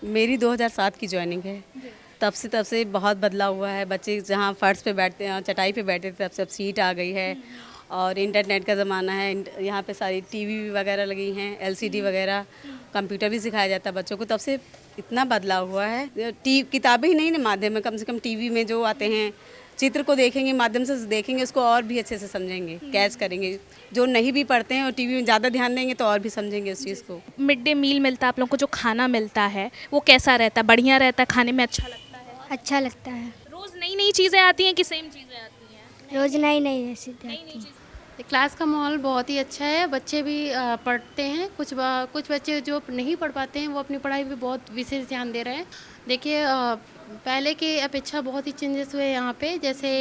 मेरी 2007 की जॉइनिंग है। तब से बहुत बदलाव हुआ है। बच्चे जहाँ फर्श पे बैठते हैं, चटाई पे बैठते थे, तब से अब सीट आ गई है और इंटरनेट का ज़माना है। यहाँ पे सारी टीवी वगैरह लगी हैं, एलसीडी वगैरह, कंप्यूटर भी सिखाया जाता है बच्चों को। तब से इतना बदलाव हुआ है। किताबें ही नहीं ना माध्यम है, कम से कम टीवी में जो आते हैं चित्र को देखेंगे, माध्यम से देखेंगे, उसको और भी अच्छे से समझेंगे, कैच करेंगे। जो नहीं भी पढ़ते हैं और टीवी में ज़्यादा ध्यान देंगे तो और भी समझेंगे उस चीज़ को। मिड डे मील मिलता है आप लोगों को, जो खाना मिलता है वो कैसा रहता है? बढ़िया रहता है? खाने में अच्छा लगता है? अच्छा लगता है। रोज़ नई नई चीज़ें आती हैं कि सेम चीज़ें आती हैं? रोज़ नई नई रेसिपी नई नई आती है। चीज़। क्लास का माहौल बहुत ही अच्छा है। बच्चे भी पढ़ते हैं। कुछ बच्चे जो नहीं पढ़ पाते हैं वो अपनी पढ़ाई पे बहुत विशेष ध्यान दे रहे हैं। देखिए पहले के अपेक्षा बहुत ही चेंजेस हुए यहाँ पे। जैसे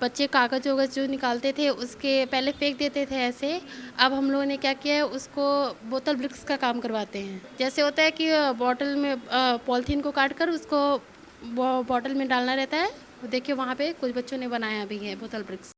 बच्चे कागज़ वगज जो निकालते थे उसके पहले फेंक देते थे ऐसे। अब हम लोगों ने क्या किया है, उसको बोतल ब्रिक्स का काम करवाते हैं। जैसे होता है कि बॉटल में पॉलीथीन को काट कर उसको बॉटल में डालना रहता है। देखिए वहाँ पे कुछ बच्चों ने बनाया भी है बोतल ब्रिक्स।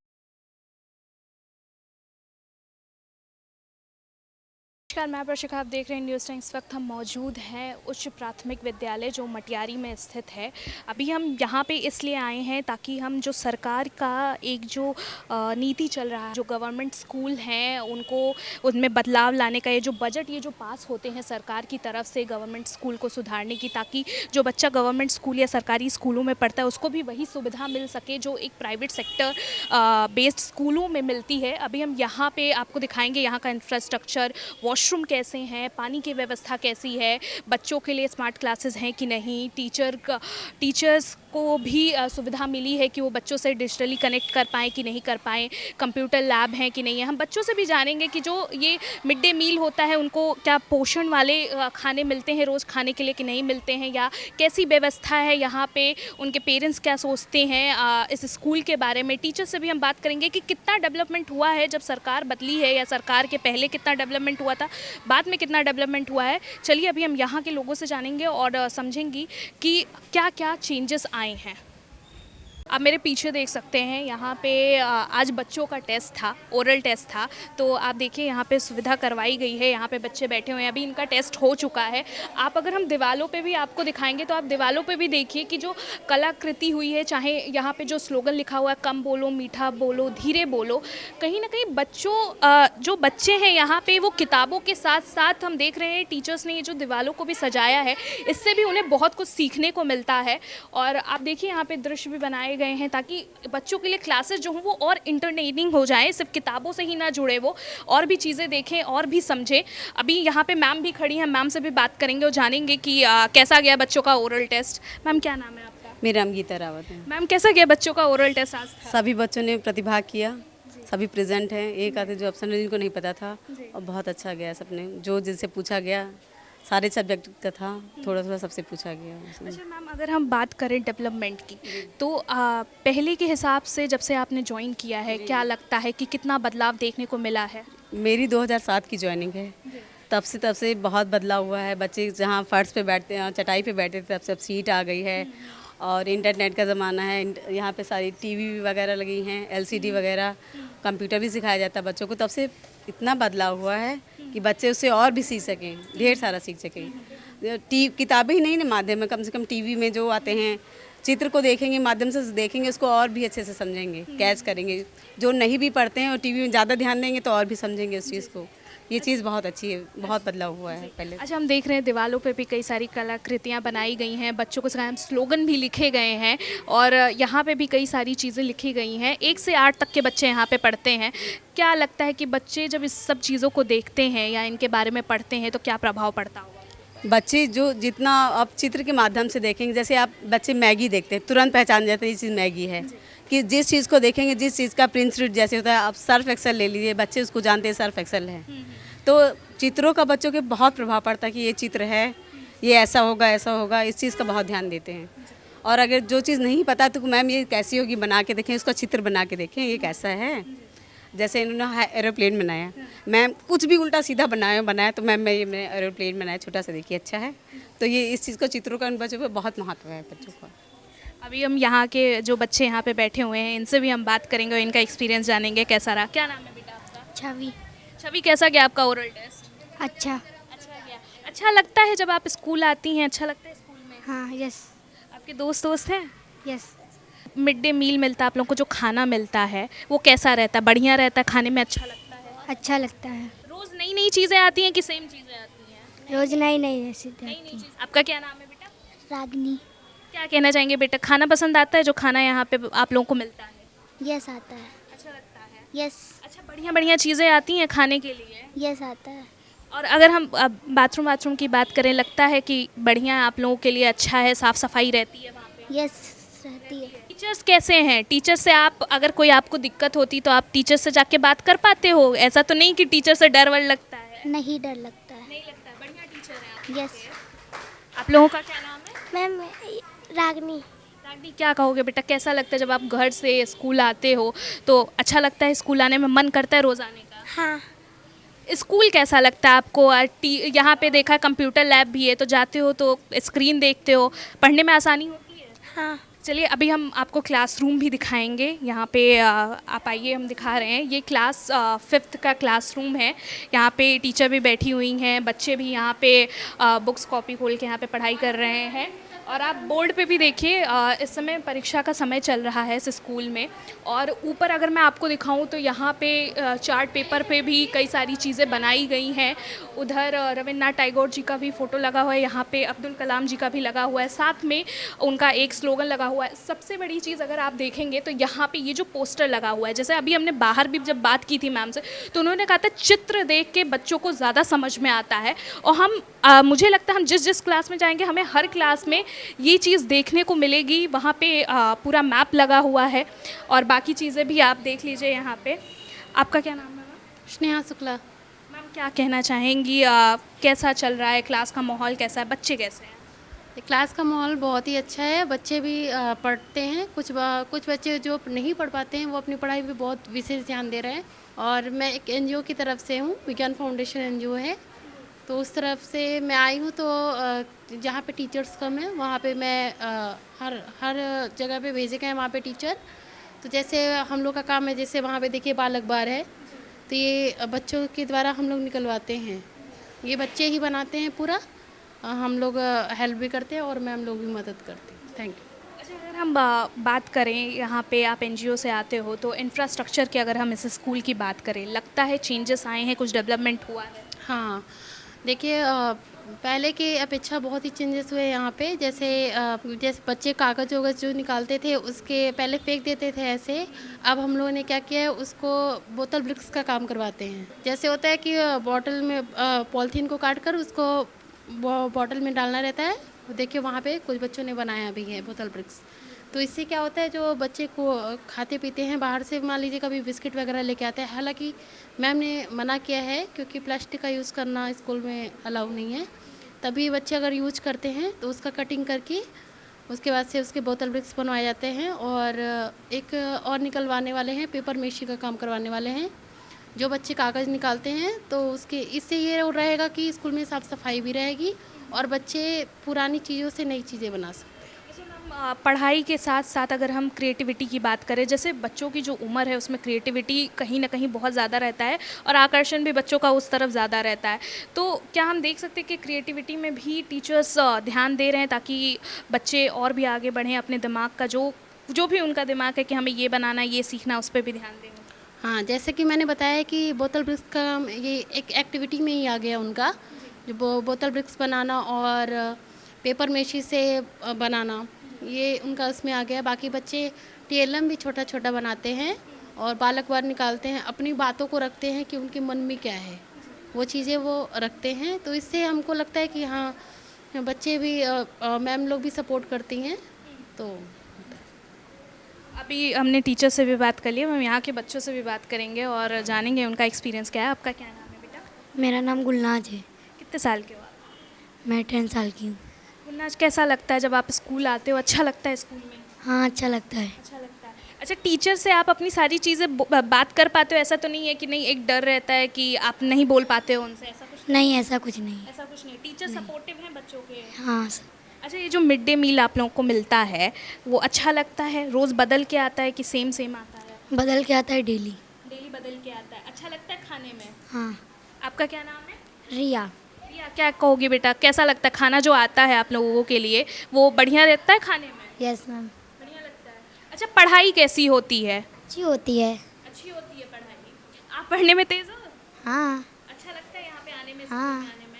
नमस्कार, मैं प्रशिका, आप देख रहे हैं न्यूज़ टाइम। इस वक्त हम मौजूद हैं उच्च प्राथमिक विद्यालय जो मटियारी में स्थित है। अभी हम यहाँ पे इसलिए आए हैं ताकि हम जो सरकार का एक जो नीति चल रहा है, जो गवर्नमेंट स्कूल हैं उनको उनमें बदलाव लाने का, ये जो बजट ये जो पास होते हैं सरकार की तरफ से गवर्नमेंट स्कूल को सुधारने की, ताकि जो बच्चा गवर्नमेंट स्कूल या सरकारी स्कूलों में पढ़ता है उसको भी वही सुविधा मिल सके जो एक प्राइवेट सेक्टर बेस्ड स्कूलों में मिलती है। अभी हम यहाँ पे आपको दिखाएंगे यहाँ का इंफ्रास्ट्रक्चर, वॉशरूम कैसे हैं, पानी की व्यवस्था कैसी है, बच्चों के लिए स्मार्ट क्लासेस हैं कि नहीं, टीचर्स को भी सुविधा मिली है कि वो बच्चों से डिजिटली कनेक्ट कर पाएँ कि नहीं कर पाएँ, कंप्यूटर लैब हैं कि नहीं है। हम बच्चों से भी जानेंगे कि जो ये मिड डे मील होता है उनको क्या पोषण वाले खाने मिलते हैं रोज़ खाने के लिए कि नहीं मिलते हैं, या कैसी व्यवस्था है यहाँ पे, उनके पेरेंट्स क्या सोचते हैं इस स्कूल के बारे में। टीचर से भी हम बात करेंगे कि कितना डेवलपमेंट हुआ है जब सरकार बदली है, या सरकार के पहले कितना डेवलपमेंट हुआ था, बाद में कितना डेवलपमेंट हुआ है। चलिए अभी हम यहाँ के लोगों से जानेंगे और समझेंगे कि क्या क्या चेंजेस आए हैं। आप मेरे पीछे देख सकते हैं यहाँ पे आज बच्चों का टेस्ट था, ओरल टेस्ट था। तो आप देखिए यहाँ पे सुविधा करवाई गई है, यहाँ पे बच्चे बैठे हुए हैं, अभी इनका टेस्ट हो चुका है। आप अगर हम दीवालों पे भी आपको दिखाएंगे तो आप दीवालों पे भी देखिए कि जो कलाकृति हुई है, चाहे यहाँ पे जो स्लोगन लिखा हुआ है कम बोलो मीठा बोलो धीरे बोलो, कहीं ना कहीं जो बच्चे हैं यहाँ पे वो किताबों के साथ साथ हम देख रहे हैं टीचर्स ने ये जो दीवालों को भी सजाया है, इससे भी उन्हें बहुत कुछ सीखने को मिलता है। और आप देखिए यहाँ पे दृश्य भी बनाए गए हैं ताकि बच्चों के लिए क्लासेस जो हों वो और इंटरटेनिंग हो जाए, सिर्फ किताबों से ही ना जुड़े, वो और भी चीज़ें देखें और भी समझें। अभी यहाँ पे मैम भी खड़ी हैं, मैम से भी बात करेंगे और जानेंगे कि कैसा गया बच्चों का ओरल टेस्ट। मैम क्या नाम है आपका? मेरा नाम गीता रावत है। मैम कैसा गया बच्चों का ओरल टेस्ट आज था? सभी बच्चों ने प्रतिभाग किया, सभी प्रेजेंट हैं। एक आधे जो ऑप्शन जिनको नहीं पता था, और बहुत अच्छा गया सबने। जो जिनसे पूछा गया सारे सब्जेक्ट का था, थोड़ा थोड़ा सबसे पूछा गया उसमें। अच्छा मैम, अगर हम बात करें डेवलपमेंट की तो पहले के हिसाब से जब से आपने ज्वाइन किया है, क्या लगता है कि कितना बदलाव देखने को मिला है? मेरी 2007 की जॉइनिंग है। तब से बहुत बदलाव हुआ है। बच्चे जहाँ फर्श पे बैठते हैं, चटाई पे बैठते थे, तब से अब सीट आ गई है और इंटरनेट का ज़माना है। यहाँ पे सारी टीवी वगैरह लगी हैं, एलसीडी वगैरह, कंप्यूटर भी सिखाया जाता है बच्चों को। तब से इतना बदलाव हुआ है कि बच्चे उससे और भी सीख सकें, ढेर सारा सीख सकें। किताबें ही नहीं ना माध्यम है, कम से कम टीवी में जो आते हैं चित्र को देखेंगे, माध्यम से देखेंगे, उसको और भी अच्छे से समझेंगे, कैच करेंगे। जो नहीं भी पढ़ते हैं और टीवी में ज़्यादा ध्यान देंगे तो और भी समझेंगे उस चीज़ को। ये चीज़ बहुत अच्छी है, बहुत बदलाव हुआ है पहले। अच्छा, हम देख रहे हैं दीवालों पे भी कई सारी कलाकृतियाँ बनाई गई हैं, बच्चों को सिखाया, स्लोगन भी लिखे गए हैं और यहाँ पे भी कई सारी चीज़ें लिखी गई हैं। 1 से 8 तक के बच्चे यहाँ पे पढ़ते हैं। क्या लगता है कि बच्चे जब इस सब चीज़ों को देखते हैं या इनके बारे में पढ़ते हैं तो क्या प्रभाव पड़ता होगा? बच्चे जो जितना अब चित्र के माध्यम से देखेंगे, जैसे आप बच्चे मैगी देखते हैं, तुरंत पहचान जाते हैं ये चीज़ मैगी है। कि जिस चीज़ को देखेंगे, जिस चीज़ का प्रिंट जैसे होता है, आप सर्फ एक्सेल ले लीजिए, बच्चे उसको जानते हैं सर्फ एक्सेल है। तो चित्रों का बच्चों के बहुत प्रभाव पड़ता है कि ये चित्र है, ये ऐसा होगा ऐसा होगा, इस चीज़ का बहुत ध्यान देते हैं। और अगर जो चीज़ नहीं पता तो मैम ये कैसी होगी, बना के देखें, इसका चित्र बना के देखें ये कैसा है। जैसे इन्होंने एरोप्लेन बनाया, मैम कुछ भी उल्टा सीधा बनाया तो मैम मैंने एरोप्लेन बनाया छोटा सा, देखिए अच्छा है। तो ये इस चीज़ को चित्रों का उन बच्चों पर बहुत महत्व है बच्चों का। अभी हम यहाँ के जो बच्चे यहाँ पे बैठे हुए हैं इनसे भी हम बात करेंगे और इनका एक्सपीरियंस जानेंगे कैसा रहा। क्या नाम है बेटा आपका? छवि। छवि, कैसा गया आपका ओरल टेस्ट? अच्छा। अच्छा गया। अच्छा लगता है जब आप स्कूल आती हैं, अच्छा लगता है स्कूल में? हाँ यस आपके दोस्त हैं? यस मिड डे मील मिलता है आप लोगों को, जो खाना मिलता है वो कैसा रहता है? बढ़िया रहता है, खाने में अच्छा लगता है? अच्छा लगता है। रोज़ नई नई चीज़ें आती हैं कि सेम चीज़ें आती हैं? रोज नई नई रेसिपी नई आती नई है। चीज़। आपका क्या नाम है बेटा? रागनी। क्या कहना चाहेंगे बेटा, खाना पसंद आता है जो खाना यहाँ पे आप लोगों को मिलता है? यस आता है। अच्छा लगता है? यस अच्छा, बढ़िया बढ़िया चीज़ें आती हैं खाने के लिए? यस आता है। और अगर हम अब बाथरूम की बात करें, लगता है कि बढ़िया आप लोगों के लिए अच्छा है, साफ़ सफाई रहती है वहाँ पे? यस रहती है। टीचर्स कैसे हैं? टीचर से आप, अगर कोई आपको दिक्कत होती तो आप टीचर से जाके बात कर पाते हो? ऐसा तो नहीं कि टीचर से डर वर लगता है? नहीं डर लगता है। नहीं लगता है, बढ़िया टीचर है आप। यस आप लोगों का क्या नाम है? मैम रागनी। रागनी, क्या कहोगे बेटा, कैसा लगता है जब आप घर से स्कूल आते हो तो अच्छा लगता है? स्कूल आने में मन करता है रोज़ आने का? हाँ स्कूल कैसा लगता है आपको? यहाँ पे देखा कंप्यूटर लैब भी है, तो जाते हो तो स्क्रीन देखते हो, पढ़ने में आसानी होती है? हाँ चलिए अभी हम आपको क्लासरूम भी दिखाएंगे। यहाँ पे आप आइए, हम दिखा रहे हैं। ये क्लास 5th का क्लासरूम है। यहाँ पे टीचर भी बैठी हुई हैं, बच्चे भी यहाँ पे बुक्स कॉपी खोल के यहाँ पे पढ़ाई कर रहे हैं। और आप बोर्ड पे भी देखिए, इस समय परीक्षा का समय चल रहा है इस स्कूल में। और ऊपर अगर मैं आपको दिखाऊं तो यहाँ पे चार्ट पेपर पे भी कई सारी चीज़ें बनाई गई हैं। उधर रविन्द्रनाथ टैगोर जी का भी फ़ोटो लगा हुआ है, यहाँ पे अब्दुल कलाम जी का भी लगा हुआ है, साथ में उनका एक स्लोगन लगा हुआ है। सबसे बड़ी चीज़ अगर आप देखेंगे तो यहाँ पे ये जो पोस्टर लगा हुआ है, जैसे अभी हमने बाहर भी जब बात की थी मैम से, तो उन्होंने कहा था चित्र देख के बच्चों को ज़्यादा समझ में आता है। और हम मुझे लगता है हम जिस जिस क्लास में जाएंगे हमें हर क्लास में ये चीज़ देखने को मिलेगी। वहाँ पे पूरा मैप लगा हुआ है और बाकी चीज़ें भी आप देख लीजिए यहाँ पे। आपका क्या नाम है मैम? स्नेहा शुक्ला। मैम क्या कहना चाहेंगी, कैसा चल रहा है क्लास का माहौल, कैसा है, बच्चे कैसे हैं? क्लास का माहौल बहुत ही अच्छा है। बच्चे भी पढ़ते हैं। कुछ बच्चे जो नहीं पढ़ पाते हैं वो अपनी पढ़ाई पे बहुत विशेष ध्यान दे रहे हैं। और मैं एक एनजीओ की तरफ से हूँ, विज्ञान फाउंडेशन एनजीओ है, तो उस तरफ से मैं आई हूँ। तो जहाँ पे टीचर्स कम है वहाँ पे मैं हर जगह पे भेजे गए हैं वहाँ पे टीचर। तो जैसे हम लोग का काम है, जैसे वहाँ पे देखिए बाल अखबार है, तो ये बच्चों के द्वारा हम लोग निकलवाते हैं। ये बच्चे ही बनाते हैं पूरा, हम लोग हेल्प भी करते हैं और मैम लोग भी मदद करते हैं। Thank you. अच्छा, अगर हम बात करें, यहाँ पे आप एनजीओ से आते हो तो इंफ्रास्ट्रक्चर की अगर हम इस स्कूल की बात करें, लगता है चेंजेस आए हैं, कुछ डेवलपमेंट हुआ है? हाँ देखिए, पहले के अपेक्षा बहुत ही चेंजेस हुए यहाँ पे। जैसे बच्चे कागज़ वगज जो निकालते थे उसके पहले फेंक देते थे ऐसे, अब हम लोगों ने क्या किया है, उसको बोतल ब्रिक्स का काम करवाते हैं। जैसे होता है कि बॉटल में पॉलीथीन को काट कर उसको बॉटल में डालना रहता है। देखिए वहाँ पे कुछ बच्चों ने बनाया भी है बोतल ब्रिक्स। तो इससे क्या होता है, जो बच्चे को खाते पीते हैं बाहर से, मान लीजिए कभी बिस्किट वगैरह लेके आते हैं, हालांकि मैम ने मना किया है क्योंकि प्लास्टिक का यूज़ करना स्कूल में अलाउ नहीं है। तभी बच्चे अगर यूज करते हैं तो उसका कटिंग करके उसके बाद से उसके बोतल ब्रिक्स बनवाए जाते हैं। और एक और निकलवाने वाले हैं, पेपर मेशी का काम करवाने वाले हैं। जो बच्चे कागज़ निकालते हैं तो उसके इससे ये रहेगा कि स्कूल में साफ़ सफाई भी रहेगी और बच्चे पुरानी चीज़ों से नई चीज़ें बना सकते हैं। पढ़ाई के साथ साथ अगर हम क्रिएटिविटी की बात करें, जैसे बच्चों की जो उम्र है उसमें क्रिएटिविटी कहीं ना कहीं बहुत ज़्यादा रहता है और आकर्षण भी बच्चों का उस तरफ ज़्यादा रहता है। तो क्या हम देख सकते हैं कि क्रिएटिविटी में भी टीचर्स ध्यान दे रहे हैं ताकि बच्चे और भी आगे बढ़ें, अपने दिमाग का जो भी उनका दिमाग है कि हमें ये बनाना, ये सीखना, उस पर भी ध्यान दें? हाँ, जैसे कि मैंने बताया कि बोतल ब्रिक्स का ये एक एक्टिविटी में ही आ गया उनका, जो बोतल ब्रिक्स बनाना और पेपर मेशी से बनाना, ये उनका उसमें आ गया। बाकी बच्चे टीएलएम भी छोटा छोटा बनाते हैं और बाल अखबार निकालते हैं, अपनी बातों को रखते हैं कि उनके मन में क्या है, वो चीज़ें वो रखते हैं। तो इससे हमको लगता है कि हाँ, बच्चे भी मैम लोग भी सपोर्ट करती हैं। तो अभी हमने टीचर से भी बात कर ली, हम यहाँ के बच्चों से भी बात करेंगे और जानेंगे उनका एक्सपीरियंस क्या है। आपका क्या नाम है बेटा? मेरा नाम गुलनाज है। कितने साल के हो आप? मैं 10 साल की हूँ। गुलनाज, कैसा लगता है जब आप स्कूल आते हो? अच्छा लगता है स्कूल में? हाँ अच्छा लगता है। अच्छा लगता है। अच्छा, टीचर से आप अपनी सारी चीज़ें बात कर पाते हो? ऐसा तो नहीं है कि नहीं, एक डर रहता है कि आप नहीं बोल पाते हो उनसे? ऐसा कुछ नहीं ऐसा कुछ नहीं। ऐसा कुछ नहीं, टीचर सपोर्टिव हैं बच्चों के? हाँ अच्छा, ये जो मिड डे मील आप लोगों को मिलता है वो अच्छा लगता है? रोज़ बदल के आता है कि सेम सेम आता है? बदल के आता है डेली। डेली बदल के आता है। अच्छा लगता है खाने में? हाँ। आपका क्या नाम है? रिया। या क्या कहोगे बेटा, कैसा लगता है खाना जो आता है आप लोगों के लिए, वो बढ़िया रहता है खाने में? Yes ma'am. बढ़िया लगता है। अच्छा, पढ़ाई कैसी होती है? अच्छी होती है। अच्छी होती है पढ़ाई। आप पढ़ने में तेज हो? हाँ। अच्छा लगता है यहाँ पे आने में, हाँ। स्कूल में आने में?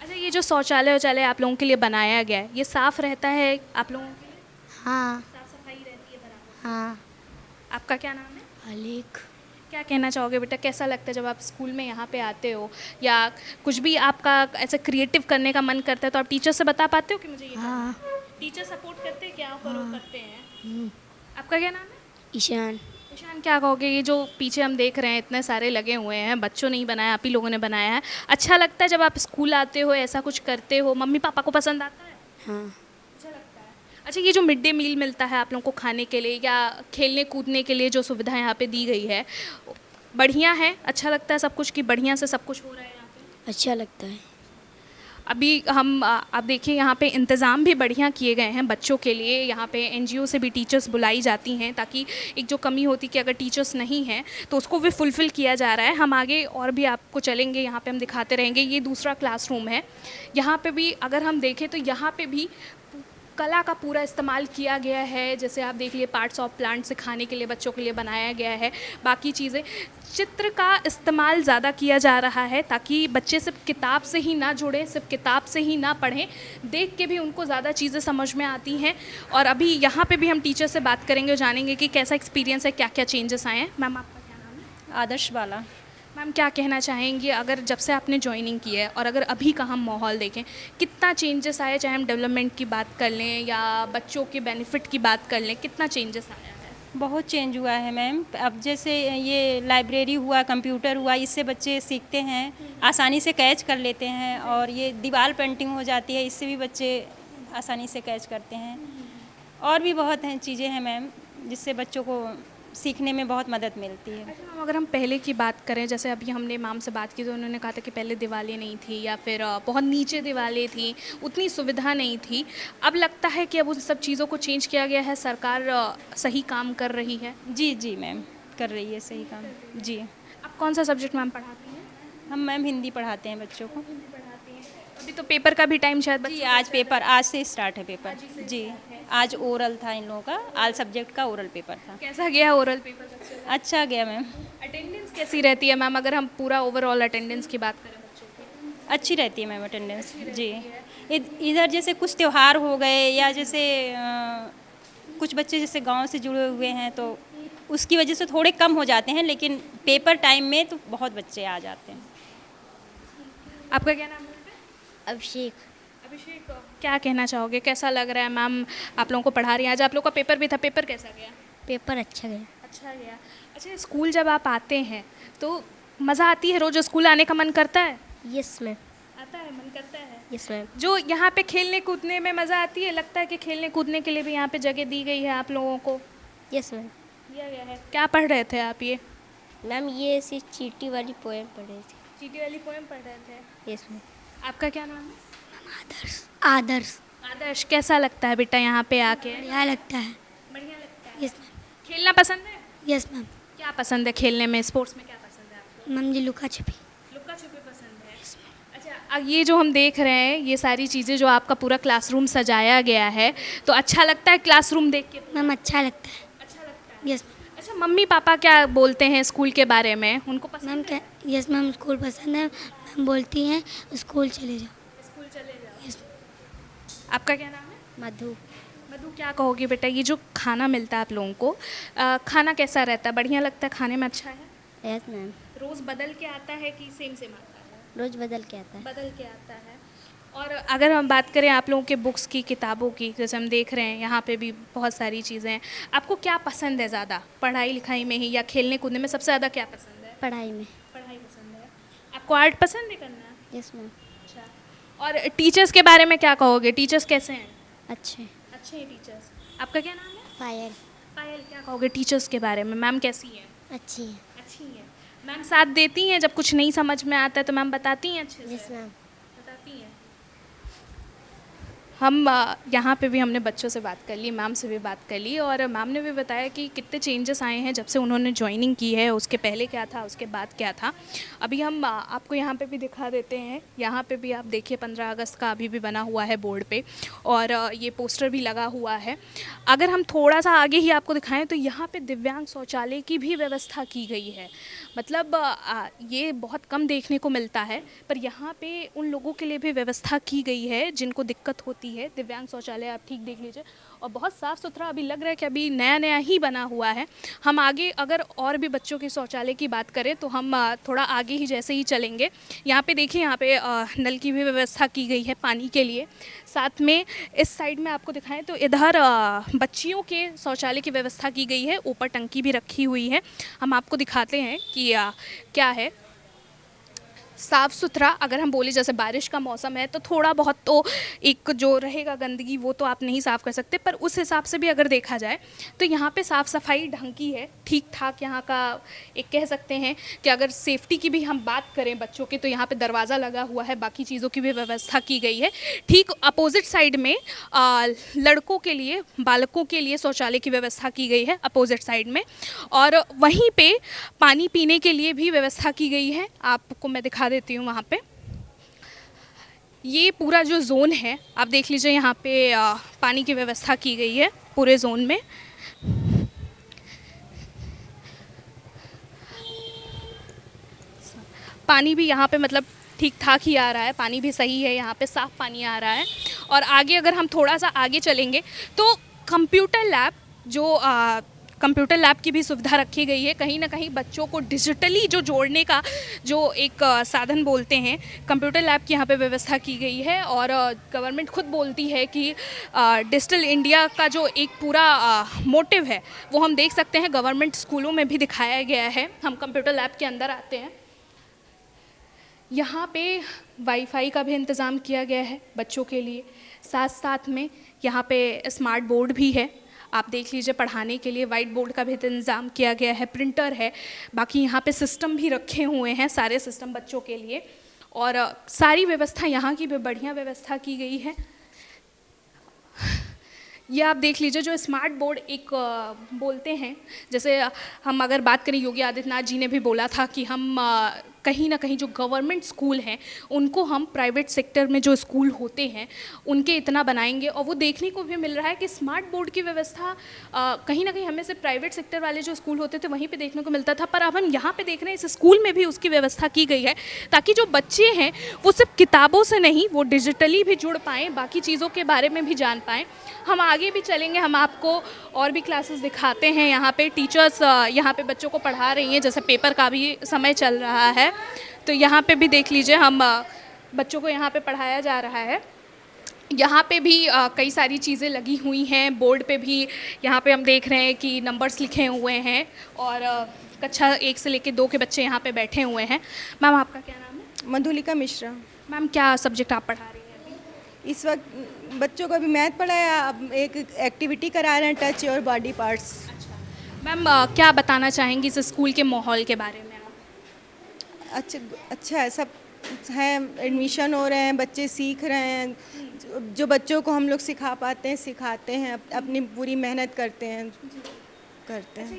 अच्छा, ये जो शौचालय आप लोगों के लिए बनाया गया है, ये साफ रहता है आप लोगों के लिए? हाँ। साफ सफाई रहती है बराबर? हाँ। आपका क्या नाम है? अलीक। क्या कहना चाहोगे बेटा, कैसा लगता है जब आप स्कूल में यहाँ पे आते हो, या कुछ भी आपका ऐसा क्रिएटिव करने का मन करता है तो आप टीचर से बता पाते हो कि मुझे ये करना है? हाँ। टीचर सपोर्ट करते हैं, क्या करो करते हैं? हम्म। आपका क्या नाम है? ईशान। ईशान, क्या कहोगे, ये जो पीछे हम देख रहे हैं इतने सारे लगे हुए हैं, बच्चों ने ही बनाया, आप ही लोगों ने बनाया है, अच्छा लगता है जब आप स्कूल आते हो, ऐसा कुछ करते हो, मम्मी पापा को पसंद आता है? हाँ। अच्छा लगता है। अच्छा, ये जो मिड डे मील मिलता है आप लोगों को खाने के लिए या खेलने कूदने के लिए, जो सुविधा यहाँ पे दी गई है, बढ़िया है? अच्छा लगता है सब कुछ, कि बढ़िया से सब कुछ हो रहा है यहाँ पे? अच्छा लगता है। अभी हम आप देखिए यहाँ पे इंतज़ाम भी बढ़िया किए गए हैं बच्चों के लिए। यहाँ पे एनजीओ से भी टीचर्स बुलाई जाती हैं, ताकि एक जो कमी होती कि अगर टीचर्स नहीं हैं तो उसको भी फुलफ़िल किया जा रहा है। हम आगे और भी आपको चलेंगे, यहाँ पे हम दिखाते रहेंगे। ये दूसरा क्लासरूम है। यहाँ पे भी अगर हम देखें तो यहाँ पे भी कला का पूरा इस्तेमाल किया गया है। जैसे आप देख लिए, पार्ट्स ऑफ प्लांट सिखाने के लिए बच्चों के लिए बनाया गया है। बाकी चीज़ें, चित्र का इस्तेमाल ज़्यादा किया जा रहा है, ताकि बच्चे सिर्फ किताब से ही ना जुड़ें, सिर्फ किताब से ही ना पढ़ें, देख के भी उनको ज़्यादा चीज़ें समझ में आती हैं। और अभी यहाँ पे भी हम टीचर से बात करेंगे और जानेंगे कि कैसा एक्सपीरियंस है, क्या क्या चेंजेस आए हैं। मैम, आपका क्या नाम है? आदर्श बाला। मैम, क्या कहना चाहेंगी, अगर जब से आपने ज्वाइनिंग की है और अगर अभी का हम माहौल देखें, कितना चेंजेस आया? चाहे हम डेवलपमेंट की बात कर लें या बच्चों के बेनिफिट की बात कर लें, कितना चेंजेस आया है? बहुत चेंज हुआ है मैम। अब जैसे ये लाइब्रेरी हुआ, कंप्यूटर हुआ, इससे बच्चे सीखते हैं, आसानी से कैच कर लेते हैं। और ये दीवार पेंटिंग हो जाती है, इससे भी बच्चे आसानी से कैच करते हैं। और भी बहुत हैं चीज़ें हैं मैम, जिससे बच्चों को सीखने में बहुत मदद मिलती है। अच्छा मैम, अगर हम पहले की बात करें, जैसे अभी हमने मैम से बात की तो उन्होंने कहा था कि पहले दीवारें नहीं थी, या फिर बहुत नीचे दीवारें थी, उतनी सुविधा नहीं थी। अब लगता है कि अब उन सब चीज़ों को चेंज किया गया है, सरकार सही काम कर रही है? जी जी मैम, कर रही है सही काम। जी। आप कौन सा सब्जेक्ट मैम पढ़ाती हैं? हम मैम हिंदी पढ़ाते हैं बच्चों को। अभी तो पेपर का भी टाइम शायद जी, आज पेपर, आज से स्टार्ट है पेपर। जी, आज ओरल था इन लोगों का, ऑल सब्जेक्ट का ओरल पेपर था। कैसा गया ओरल पेपर? अच्छा गया मैम। अटेंडेंस कैसी रहती है मैम, अगर हम पूरा ओवरऑल अटेंडेंस की बात करें बच्चों की? अच्छी रहती है मैम अटेंडेंस। जी, इधर जैसे कुछ त्यौहार हो गए, या जैसे कुछ बच्चे जैसे गांव से जुड़े हुए हैं तो उसकी वजह से थोड़े कम हो जाते हैं, लेकिन पेपर टाइम में तो बहुत बच्चे आ जाते हैं। आपका क्या नाम है? अभिषेक। अभिषेक, क्या कहना चाहोगे, कैसा लग रहा है मैम आप लोगों को पढ़ा रही हैं? आज आप लोग का पेपर भी था, पेपर कैसा गया? पेपर अच्छा गया। अच्छा गया। अच्छा, स्कूल जब आप आते हैं तो मज़ा आती है? रोज़ स्कूल आने का मन करता है? Yes ma'am. आता है, मन करता है। Yes ma'am. जो यहाँ पे खेलने कूदने में मज़ा आती है, लगता है कि खेलने कूदने के लिए भी यहाँ पे जगह दी गई है आप लोगों को? Yes ma'am. दिया गया है। क्या पढ़ रहे थे आप ये? मैम, ये ऐसी चींटी वाली पोएम पढ़ रही थी। चीटी वाली पोएम पढ़ रहे थे? Yes ma'am. आपका क्या नाम है? आदर्श। आदर्श। आदर्श, कैसा लगता है बेटा यहाँ पे आके? बढ़िया लगता है। बढ़िया लगता है। Yes ma'am. खेलना पसंद है? Yes ma'am. क्या पसंद है खेलने में, स्पोर्ट्स में क्या पसंद है आपको? मैम जी, लुका छिपी। लुका छुपी पसंद है। अच्छा, अब ये जो हम देख रहे हैं, ये सारी चीज़ें जो आपका पूरा क्लासरूम सजाया गया है, तो अच्छा लगता है क्लासरूम देख के? मैम, अच्छा लगता है। अच्छा लगता है। यस अच्छा, मम्मी पापा क्या बोलते हैं स्कूल के बारे में, उनको पसंद मैम। है? क्या? यस मैम, स्कूल पसंद है। मैम बोलती हैं स्कूल चले जाओ। स्कूल चले जाओ। यस। आपका क्या नाम है? मधु। मधु, क्या कहोगे बेटा, ये जो खाना मिलता है आप लोगों को, खाना कैसा रहता है? बढ़िया लगता है खाने में? अच्छा है? Yes ma'am. रोज़ बदल के आता है कि सेम सेम आता है? रोज़ बदल के आता है। बदल के आता है। और अगर हम बात करें आप लोगों के बुक्स की, किताबों की, जैसे हम देख रहे हैं यहाँ पे भी बहुत सारी चीज़ें हैं, आपको क्या पसंद है ज़्यादा, पढ़ाई लिखाई में ही या खेलने कूदने में? सबसे ज़्यादा क्या पसंद है? पढ़ाई में। पढ़ाई पसंद है। आपको आर्ट पसंद है करना? Yes ma'am. अच्छा। और टीचर्स के बारे में क्या कहोगे, टीचर्स कैसे हैं? अच्छे। अच्छे हैं टीचर्स। आपका क्या नाम है? पायल। पायल, क्या कहोगे टीचर्स के बारे में? मैम कैसी हैं? अच्छी है। अच्छी हैं। मैम साथ देती हैं जब कुछ नहीं समझ में आता है तो मैम बताती हैं अच्छे से? Yes ma'am. बताती हैं। हम यहाँ पे भी हमने बच्चों से बात कर ली, मैम से भी बात कर ली, और मैम ने भी बताया कि कितने चेंजेस आए हैं जब से उन्होंने ज्वाइनिंग की है, उसके पहले क्या था, उसके बाद क्या था। अभी हम आपको यहाँ पे भी दिखा देते हैं। यहाँ पे भी आप देखिए 15 अगस्त का अभी भी बना हुआ है बोर्ड पे, और ये पोस्टर भी लगा हुआ है। अगर हम थोड़ा सा आगे ही आपको दिखाएं तो यहाँ पे दिव्यांग शौचालय की भी व्यवस्था की गई है। मतलब ये बहुत कम देखने को मिलता है, पर यहाँ पे उन लोगों के लिए भी व्यवस्था की गई है जिनको दिक्कत होती है। दिव्यांग शौचालय आप ठीक देख लीजिए, और बहुत साफ़ सुथरा अभी लग रहा है कि अभी नया नया ही बना हुआ है। हम आगे अगर और भी बच्चों के शौचालय की बात करें तो हम थोड़ा आगे ही जैसे ही चलेंगे, यहाँ पे देखिए, यहाँ पे नल की भी व्यवस्था की गई है पानी के लिए। साथ में इस साइड में आपको दिखाएं तो इधर बच्चियों के शौचालय की व्यवस्था की गई है, ऊपर टंकी भी रखी हुई है। हम आपको दिखाते हैं कि क्या है। साफ़ सुथरा, अगर हम बोले जैसे बारिश का मौसम है तो थोड़ा बहुत तो एक जो रहेगा गंदगी वो तो आप नहीं साफ़ कर सकते, पर उस हिसाब से भी अगर देखा जाए तो यहाँ पे साफ़ सफाई ढंग की है, ठीक ठाक। यहाँ का एक कह सकते हैं कि अगर सेफ्टी की भी हम बात करें बच्चों की, तो यहाँ पे दरवाज़ा लगा हुआ है, बाकी चीज़ों की भी व्यवस्था की गई है। ठीक अपोजिट साइड में लड़कों के लिए, बालकों के लिए शौचालय की व्यवस्था की गई है अपोजिट साइड में, और वहीं पर पानी पीने के लिए भी व्यवस्था की गई है। आपको मैं दिखा देती हूँ। वहाँ पे ये पूरा जो जोन है आप देख लीजिए, यहाँ पे पानी की व्यवस्था की गई है पूरे जोन में। पानी भी यहाँ पे मतलब ठीक ठाक ही आ रहा है, पानी भी सही है, यहाँ पे साफ़ पानी आ रहा है। और आगे अगर हम थोड़ा सा आगे चलेंगे तो कंप्यूटर लैब, जो कंप्यूटर लैब की भी सुविधा रखी गई है। कहीं ना कहीं बच्चों को डिजिटली जो जोड़ने का जो एक साधन बोलते हैं, कंप्यूटर लैब की यहाँ पे व्यवस्था की गई है। और गवर्नमेंट खुद बोलती है कि डिजिटल इंडिया का जो एक पूरा मोटिव है वो हम देख सकते हैं गवर्नमेंट स्कूलों में भी दिखाया गया है। हम कंप्यूटर लैब के अंदर आते हैं। यहाँ पे वाईफाई का भी इंतज़ाम किया गया है बच्चों के लिए। साथ साथ में यहाँ पे स्मार्ट बोर्ड भी है, आप देख लीजिए, पढ़ाने के लिए वाइट बोर्ड का भी इंतज़ाम किया गया है, प्रिंटर है। बाकी यहाँ पे सिस्टम भी रखे हुए हैं, सारे सिस्टम बच्चों के लिए, और सारी व्यवस्था यहाँ की भी बढ़िया व्यवस्था की गई है। ये आप देख लीजिए, जो स्मार्ट बोर्ड एक बोलते हैं, जैसे हम अगर बात करें, योगी आदित्यनाथ जी ने भी बोला था कि हम कहीं ना कहीं जो गवर्नमेंट स्कूल हैं उनको हम प्राइवेट सेक्टर में जो स्कूल होते हैं उनके इतना बनाएंगे। और वो देखने को भी मिल रहा है कि स्मार्ट बोर्ड की व्यवस्था कहीं ना कहीं हमें से प्राइवेट सेक्टर वाले जो स्कूल होते थे वहीं पे देखने को मिलता था, पर अब हम यहाँ पे देख रहे हैं इस स्कूल में भी उसकी व्यवस्था की गई है, ताकि जो बच्चे हैं वो सिर्फ किताबों से नहीं, वो डिजिटली भी जुड़ पाएँ, बाकी चीज़ों के बारे में भी जान पाएँ। हम आगे भी चलेंगे, हम आपको और भी क्लासेस दिखाते हैं। यहाँ पे टीचर्स यहाँ पे बच्चों को पढ़ा रही हैं, जैसे पेपर का भी समय चल रहा है तो यहाँ पे भी देख लीजिए, हम बच्चों को यहाँ पे पढ़ाया जा रहा है। यहाँ पे भी कई सारी चीज़ें लगी हुई हैं बोर्ड पे भी। यहाँ पे हम देख रहे हैं कि नंबर्स लिखे हुए हैं, और कक्षा 1 से लेकर 2 के बच्चे यहाँ पे बैठे हुए हैं। मैम आपका क्या नाम है? मधुलिका मिश्रा। मैम क्या सब्जेक्ट आप पढ़ा रही हैं अभी? इस वक्त बच्चों को अभी मैथ पढ़ाया, अब एक एक्टिविटी करा रहे हैं, टच और बॉडी पार्ट्स। मैम क्या बताना चाहेंगी इस स्कूल के माहौल के बारे में? अच्छा है, सब है, एडमिशन हो रहे हैं, बच्चे सीख रहे हैं। जो बच्चों को हम लोग सिखा पाते हैं सिखाते हैं, अपनी पूरी मेहनत करते हैं।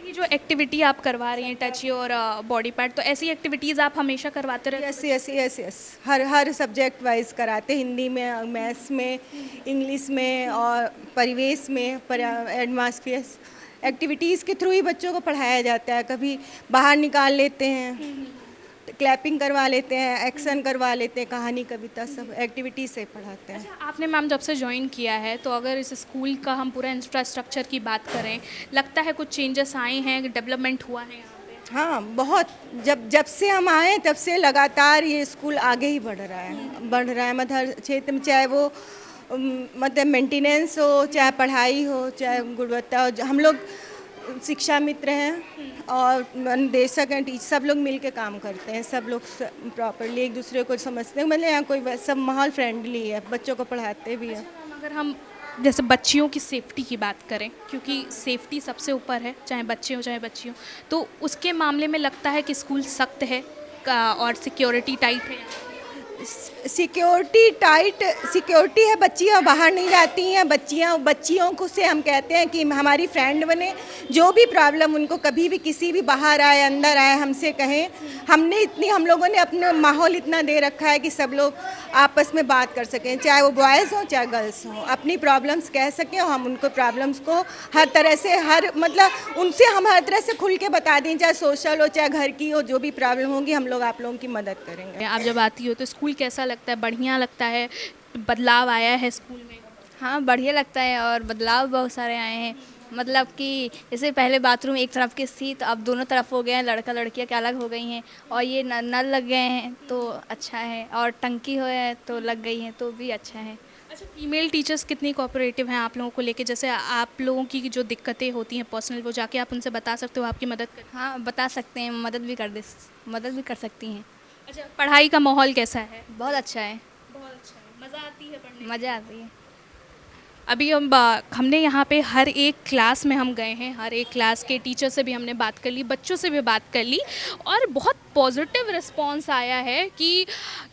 ये जो एक्टिविटी आप करवा रही हैं, टच और बॉडी पार्ट, तो ऐसी एक्टिविटीज़ आप हमेशा करवाते रहते हैं? यस, हर सब्जेक्ट वाइज कराते, हिंदी में, मैथ्स में, इंग्लिश में और परिवेश में, एडवांस एक्टिविटीज़ के थ्रू ही बच्चों को पढ़ाया जाता है। कभी बाहर निकाल लेते हैं, क्लैपिंग करवा लेते हैं, एक्शन करवा लेते हैं, कहानी कविता सब एक्टिविटी से पढ़ाते हैं। अच्छा, आपने मैम जब से ज्वाइन किया है तो अगर इस स्कूल का हम पूरा इंफ्रास्ट्रक्चर की बात करें, लगता है कुछ चेंजेस आए हैं, डेवलपमेंट हुआ है यहाँ पे? हाँ, बहुत। जब से हम आए तब से लगातार ये स्कूल आगे ही बढ़ रहा है। मतलब हर क्षेत्र में, चाहे वो मतलब मेंटेनेंस हो, चाहे पढ़ाई हो, चाहे गुणवत्ता हो। हम लोग शिक्षा मित्र हैं और निदेशक हैं, टीचर, सब लोग मिल के काम करते हैं, सब लोग प्रॉपरली एक दूसरे को समझते हैं। मतलब यहाँ कोई सब माहौल फ्रेंडली है, बच्चों को पढ़ाते भी हैं। अगर हम जैसे बच्चियों की सेफ्टी की बात करें, क्योंकि सेफ्टी सबसे ऊपर है, चाहे बच्चे हो चाहे बच्ची हो, तो उसके मामले में लगता है कि स्कूल सख्त है और सिक्योरिटी टाइट है? सिक्योरिटी टाइट सिक्योरिटी है, बच्चियाँ बाहर नहीं जाती हैं, बच्चियों को से हम कहते हैं कि हमारी फ्रेंड बने, जो भी प्रॉब्लम उनको कभी भी किसी भी बाहर आए अंदर आए हमसे कहें। हम लोगों ने अपना माहौल इतना दे रखा है कि सब लोग आपस में बात कर सकें, चाहे वो बॉयज़ हों चाहे गर्ल्स हों, अपनी प्रॉब्लम्स कह सकें और हम उनको प्रॉब्लम्स को हर तरह से उनसे हम हर तरह से खुल के बता दें, चाहे सोशल हो चाहे घर की हो, जो भी प्रॉब्लम होगी हम लोग आप लोगों की मदद करेंगे। आप जब आती हो तो स्कूल कैसा लगता है? बढ़िया लगता है? बदलाव आया है स्कूल में? हाँ, बढ़िया लगता है और बदलाव बहुत सारे आए हैं। मतलब कि जैसे पहले बाथरूम एक तरफ की थी तो अब दोनों तरफ हो गए हैं, लड़का लड़कियाँ क्या अलग हो गई हैं, और ये नल लग गए हैं तो अच्छा है, और टंकी हो है तो लग गई हैं तो भी अच्छा है। अच्छा, फीमेल टीचर्स कितनी कोऑपरेटिव हैं आप लोगों को लेके? जैसे आप लोगों की जो दिक्कतें होती हैं पर्सनल, वो जाके आप उनसे बता सकते हो, आपकी मदद कर? हाँ, बता सकते हैं, मदद भी कर सकती हैं। अच्छा, पढ़ाई का माहौल कैसा है? बहुत अच्छा है, बहुत अच्छा है। मज़ा आती है पढ़ने में? मज़ा आती है। अभी हमने यहाँ पे हर एक क्लास में हम गए हैं, हर एक क्लास के टीचर से भी हमने बात कर ली, बच्चों से भी बात कर ली, और बहुत पॉजिटिव रिस्पांस आया है कि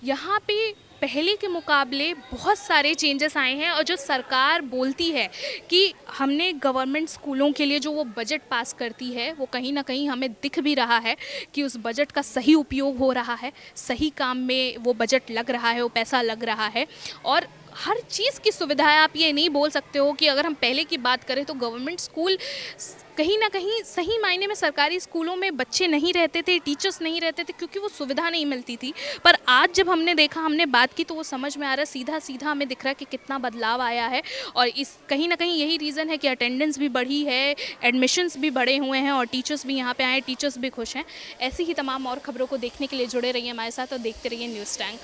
यहाँ पे पहले के मुकाबले बहुत सारे चेंजेस आए हैं। और जो सरकार बोलती है कि हमने गवर्नमेंट स्कूलों के लिए जो वो बजट पास करती है, वो कहीं ना कहीं हमें दिख भी रहा है कि उस बजट का सही उपयोग हो रहा है, सही काम में वो बजट लग रहा है, वो पैसा लग रहा है। और हर चीज़ की सुविधा है। आप ये नहीं बोल सकते हो कि अगर हम पहले की बात करें तो गवर्नमेंट स्कूल कहीं ना कहीं सही मायने में सरकारी स्कूलों में बच्चे नहीं रहते थे, टीचर्स नहीं रहते थे, क्योंकि वो सुविधा नहीं मिलती थी। पर आज जब हमने देखा, हमने बात की, तो वो समझ में आ रहा है, सीधा सीधा हमें दिख रहा है कि कितना बदलाव आया है। और इस कहीं ना कहीं यही रीज़न है कि अटेंडेंस भी बढ़ी है, एडमिशन्स भी बढ़े हुए हैं, और टीचर्स भी यहाँ पे आए, टीचर्स भी खुश हैं। ऐसी ही तमाम और खबरों को देखने के लिए जुड़े रहिए हमारे साथ और देखते रहिए न्यूज़ टैंक।